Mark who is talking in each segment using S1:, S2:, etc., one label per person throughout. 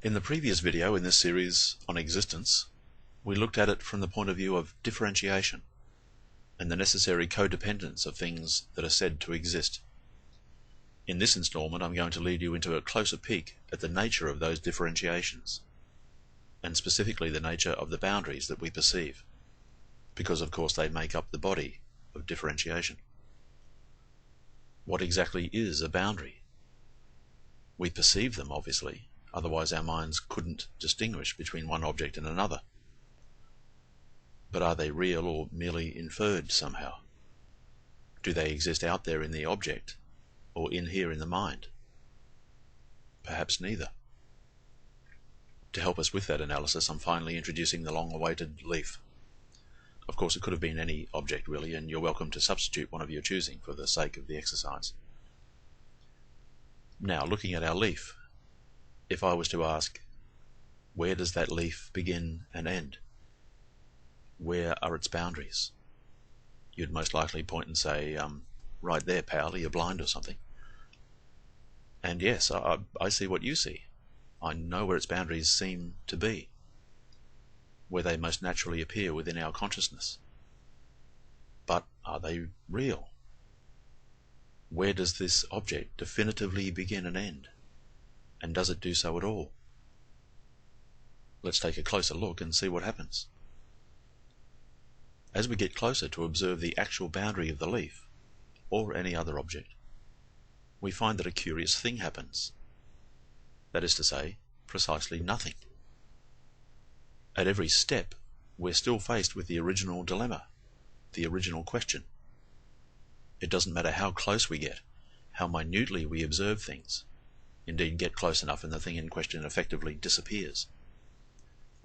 S1: In the previous video in this series on existence, we looked at it from the point of view of differentiation and the necessary codependence of things that are said to exist. In this installment, I'm going to lead you into a closer peek at the nature of those differentiations, and specifically the nature of the boundaries that we perceive, because of course they make up the body of differentiation. What exactly is a boundary? We perceive them, obviously, otherwise our minds couldn't distinguish between one object and another. But are they real or merely inferred somehow? Do they exist out there in the object, or in here in the mind? Perhaps neither. To help us with that analysis, I'm finally introducing the long-awaited leaf. Of course, it could have been any object really, and you're welcome to substitute one of your choosing for the sake of the exercise. Now, looking at our leaf, if I was to ask, where does that leaf begin and end? Where are its boundaries? You'd most likely point and say, right there, pal, you're blind or something. And yes, I see what you see. I know where its boundaries seem to be, where they most naturally appear within our consciousness. But are they real? Where does this object definitively begin and end? And does it do so at all? Let's take a closer look and see what happens. As we get closer to observe the actual boundary of the leaf, or any other object, we find that a curious thing happens. That is to say, precisely nothing. At every step, we're still faced with the original dilemma, the original question. It doesn't matter how close we get, how minutely we observe things, indeed get close enough and the thing in question effectively disappears.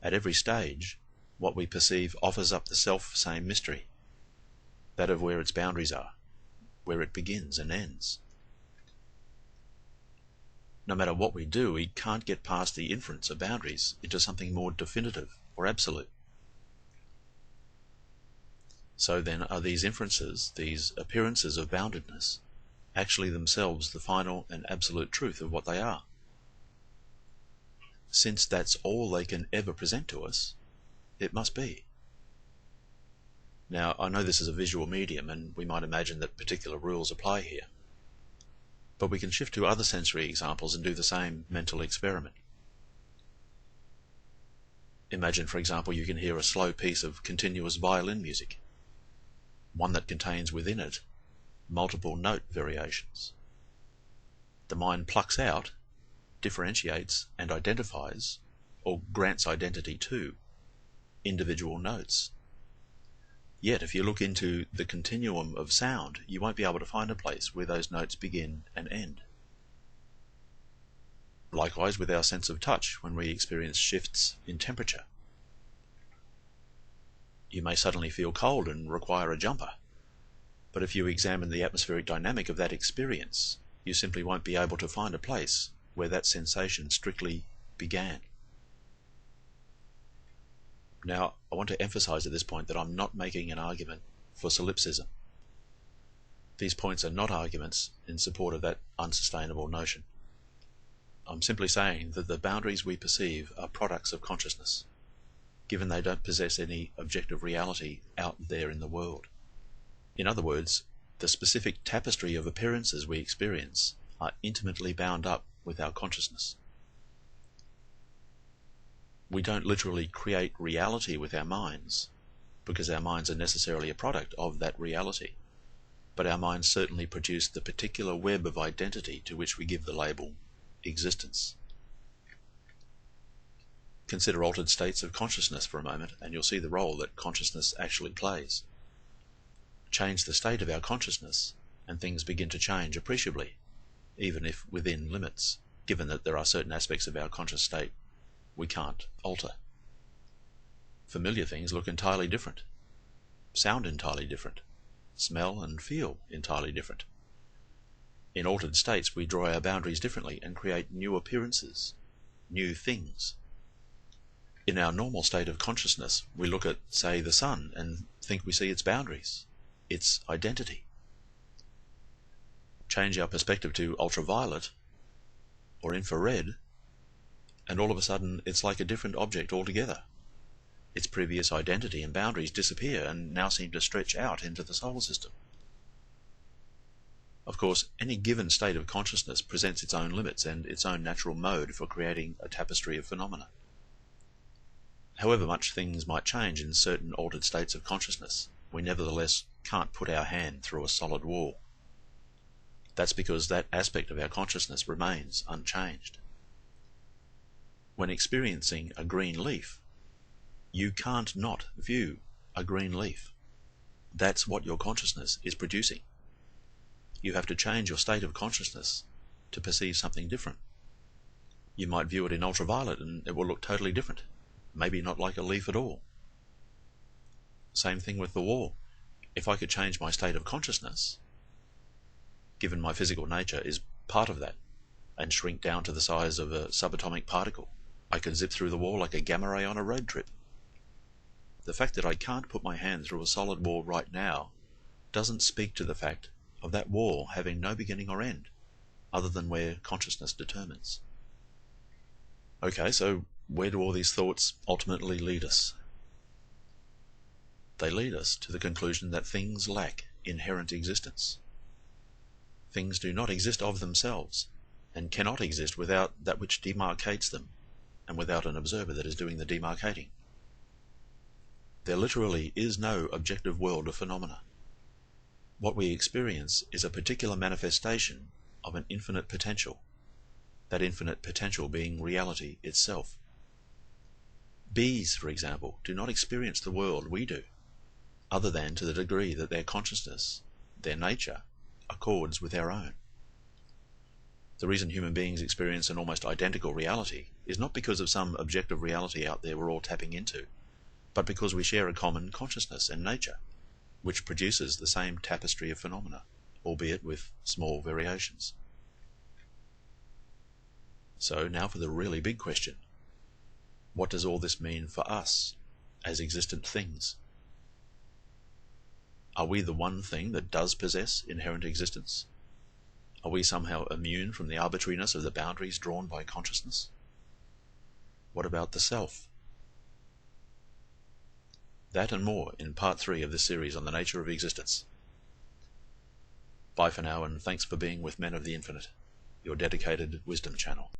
S1: At every stage, what we perceive offers up the self-same mystery, that of where its boundaries are, where it begins and ends. No matter what we do, we can't get past the inference of boundaries into something more definitive or absolute. So then, are these inferences, these appearances of boundedness, actually themselves the final and absolute truth of what they are? Since that's all they can ever present to us, it must be. Now, I know this is a visual medium, and we might imagine that particular rules apply here. But we can shift to other sensory examples and do the same mental experiment. Imagine, for example, you can hear a slow piece of continuous violin music, one that contains within it multiple note variations. The mind plucks out, differentiates, and identifies, or grants identity to, individual notes. Yet, if you look into the continuum of sound, you won't be able to find a place where those notes begin and end. Likewise with our sense of touch when we experience shifts in temperature. You may suddenly feel cold and require a jumper, but if you examine the atmospheric dynamic of that experience, you simply won't be able to find a place where that sensation strictly began. Now, I want to emphasize at this point that I'm not making an argument for solipsism. These points are not arguments in support of that unsustainable notion. I'm simply saying that the boundaries we perceive are products of consciousness, given they don't possess any objective reality out there in the world. In other words, the specific tapestry of appearances we experience are intimately bound up with our consciousness. We don't literally create reality with our minds, because our minds are necessarily a product of that reality, but our minds certainly produce the particular web of identity to which we give the label existence. Consider altered states of consciousness for a moment, and you'll see the role that consciousness actually plays. Change the state of our consciousness, and things begin to change appreciably, even if within limits, given that there are certain aspects of our conscious state we can't alter. Familiar things look entirely different, sound entirely different, smell and feel entirely different. In altered states, we draw our boundaries differently and create new appearances, new things. In our normal state of consciousness, we look at, say, the sun and think we see its boundaries, its identity. Change our perspective to ultraviolet or infrared, and all of a sudden it's like a different object altogether. Its previous identity and boundaries disappear and now seem to stretch out into the solar system. Of course, any given state of consciousness presents its own limits and its own natural mode for creating a tapestry of phenomena. However much things might change in certain altered states of consciousness, we nevertheless can't put our hand through a solid wall. That's because that aspect of our consciousness remains unchanged. When experiencing a green leaf, you can't not view a green leaf. That's what your consciousness is producing. You have to change your state of consciousness to perceive something different. You might view it in ultraviolet and it will look totally different, maybe not like a leaf at all. Same thing with the wall. If I could change my state of consciousness, given my physical nature is part of that, and shrink down to the size of a subatomic particle, I could zip through the wall like a gamma ray on a road trip. The fact that I can't put my hand through a solid wall right now doesn't speak to the fact of that wall having no beginning or end, other than where consciousness determines. Okay, so where do all these thoughts ultimately lead us? They lead us to the conclusion that things lack inherent existence. Things do not exist of themselves, and cannot exist without that which demarcates them, and without an observer that is doing the demarcating. There literally is no objective world of phenomena. What we experience is a particular manifestation of an infinite potential, that infinite potential being reality itself. Bees, for example, do not experience the world we do, other than to the degree that their consciousness, their nature, accords with our own. The reason human beings experience an almost identical reality is not because of some objective reality out there we're all tapping into, but because we share a common consciousness and nature, which produces the same tapestry of phenomena, albeit with small variations. So now for the really big question. What does all this mean for us as existent things? Are we the one thing that does possess inherent existence? Are we somehow immune from the arbitrariness of the boundaries drawn by consciousness? What about the self? That and more in part 3 of this series on the nature of existence. Bye for now, and thanks for being with Men of the Infinite, your dedicated wisdom channel.